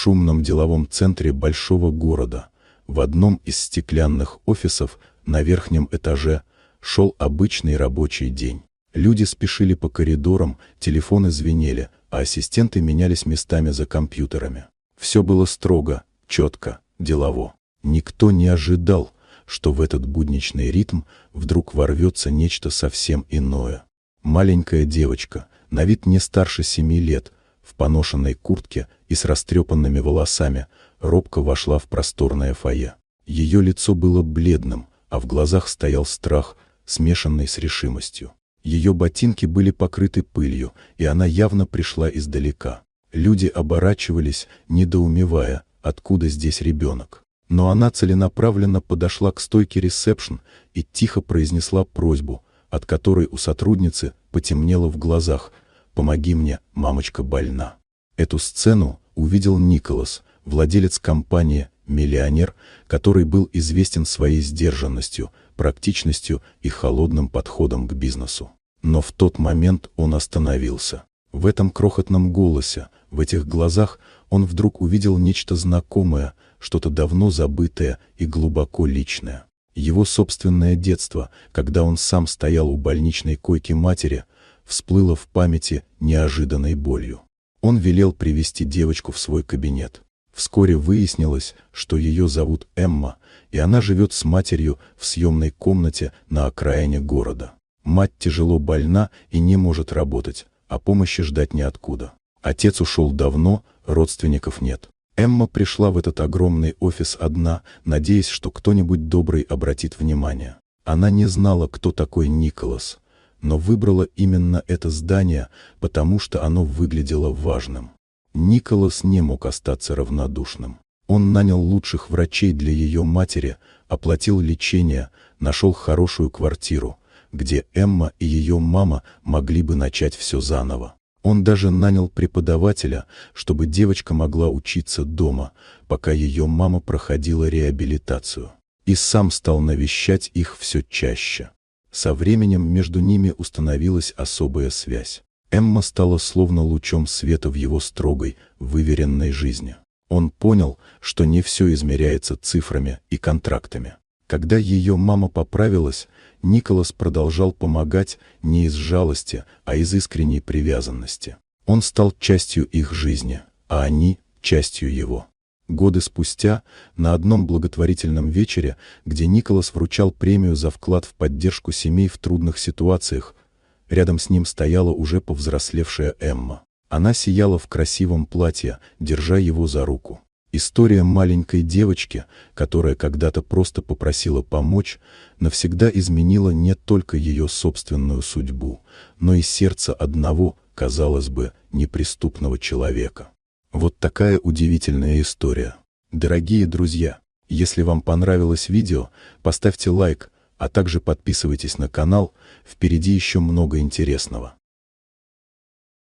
шумном деловом центре большого города, в одном из стеклянных офисов на верхнем этаже, шел обычный рабочий день. Люди спешили по коридорам, телефоны звенели, а ассистенты менялись местами за компьютерами. Все было строго, четко, делово. Никто не ожидал, что в этот будничный ритм вдруг ворвется нечто совсем иное. Маленькая девочка, на вид не старше 7 лет, в поношенной куртке и с растрепанными волосами, робко вошла в просторное фойе. Ее лицо было бледным, а в глазах стоял страх, смешанный с решимостью. Ее ботинки были покрыты пылью, и она явно пришла издалека. Люди оборачивались, недоумевая, откуда здесь ребенок. Но она целенаправленно подошла к стойке ресепшн и тихо произнесла просьбу, от которой у сотрудницы потемнело в глазах: «Помоги мне, мамочка больна». Эту сцену увидел Николас, владелец компании, миллионер, который был известен своей сдержанностью, практичностью и холодным подходом к бизнесу. Но в тот момент он остановился. В этом крохотном голосе, в этих глазах он вдруг увидел нечто знакомое, что-то давно забытое и глубоко личное. Его собственное детство, когда он сам стоял у больничной койки матери, всплыло в памяти неожиданной болью. Он велел привести девочку в свой кабинет. Вскоре выяснилось, что ее зовут Эмма, и она живет с матерью в съемной комнате на окраине города. Мать тяжело больна и не может работать, а помощи ждать неоткуда. Отец ушел давно, родственников нет. Эмма пришла в этот огромный офис одна, надеясь, что кто-нибудь добрый обратит внимание. Она не знала, кто такой Николас, но выбрала именно это здание, потому что оно выглядело важным. Николас не мог остаться равнодушным. Он нанял лучших врачей для ее матери, оплатил лечение, нашел хорошую квартиру, где Эмма и ее мама могли бы начать все заново. Он даже нанял преподавателя, чтобы девочка могла учиться дома, пока ее мама проходила реабилитацию. И сам стал навещать их все чаще. Со временем между ними установилась особая связь. Эмма стала словно лучом света в его строгой, выверенной жизни. Он понял, что не все измеряется цифрами и контрактами. Когда ее мама поправилась, Николас продолжал помогать не из жалости, а из искренней привязанности. Он стал частью их жизни, а они – частью его. Годы спустя, на одном благотворительном вечере, где Николас вручал премию за вклад в поддержку семей в трудных ситуациях, рядом с ним стояла уже повзрослевшая Эмма. Она сияла в красивом платье, держа его за руку. История маленькой девочки, которая когда-то просто попросила помочь, навсегда изменила не только ее собственную судьбу, но и сердце одного, казалось бы, неприступного человека. Вот такая удивительная история. Дорогие друзья, если вам понравилось видео, поставьте лайк, а также подписывайтесь на канал, впереди еще много интересного.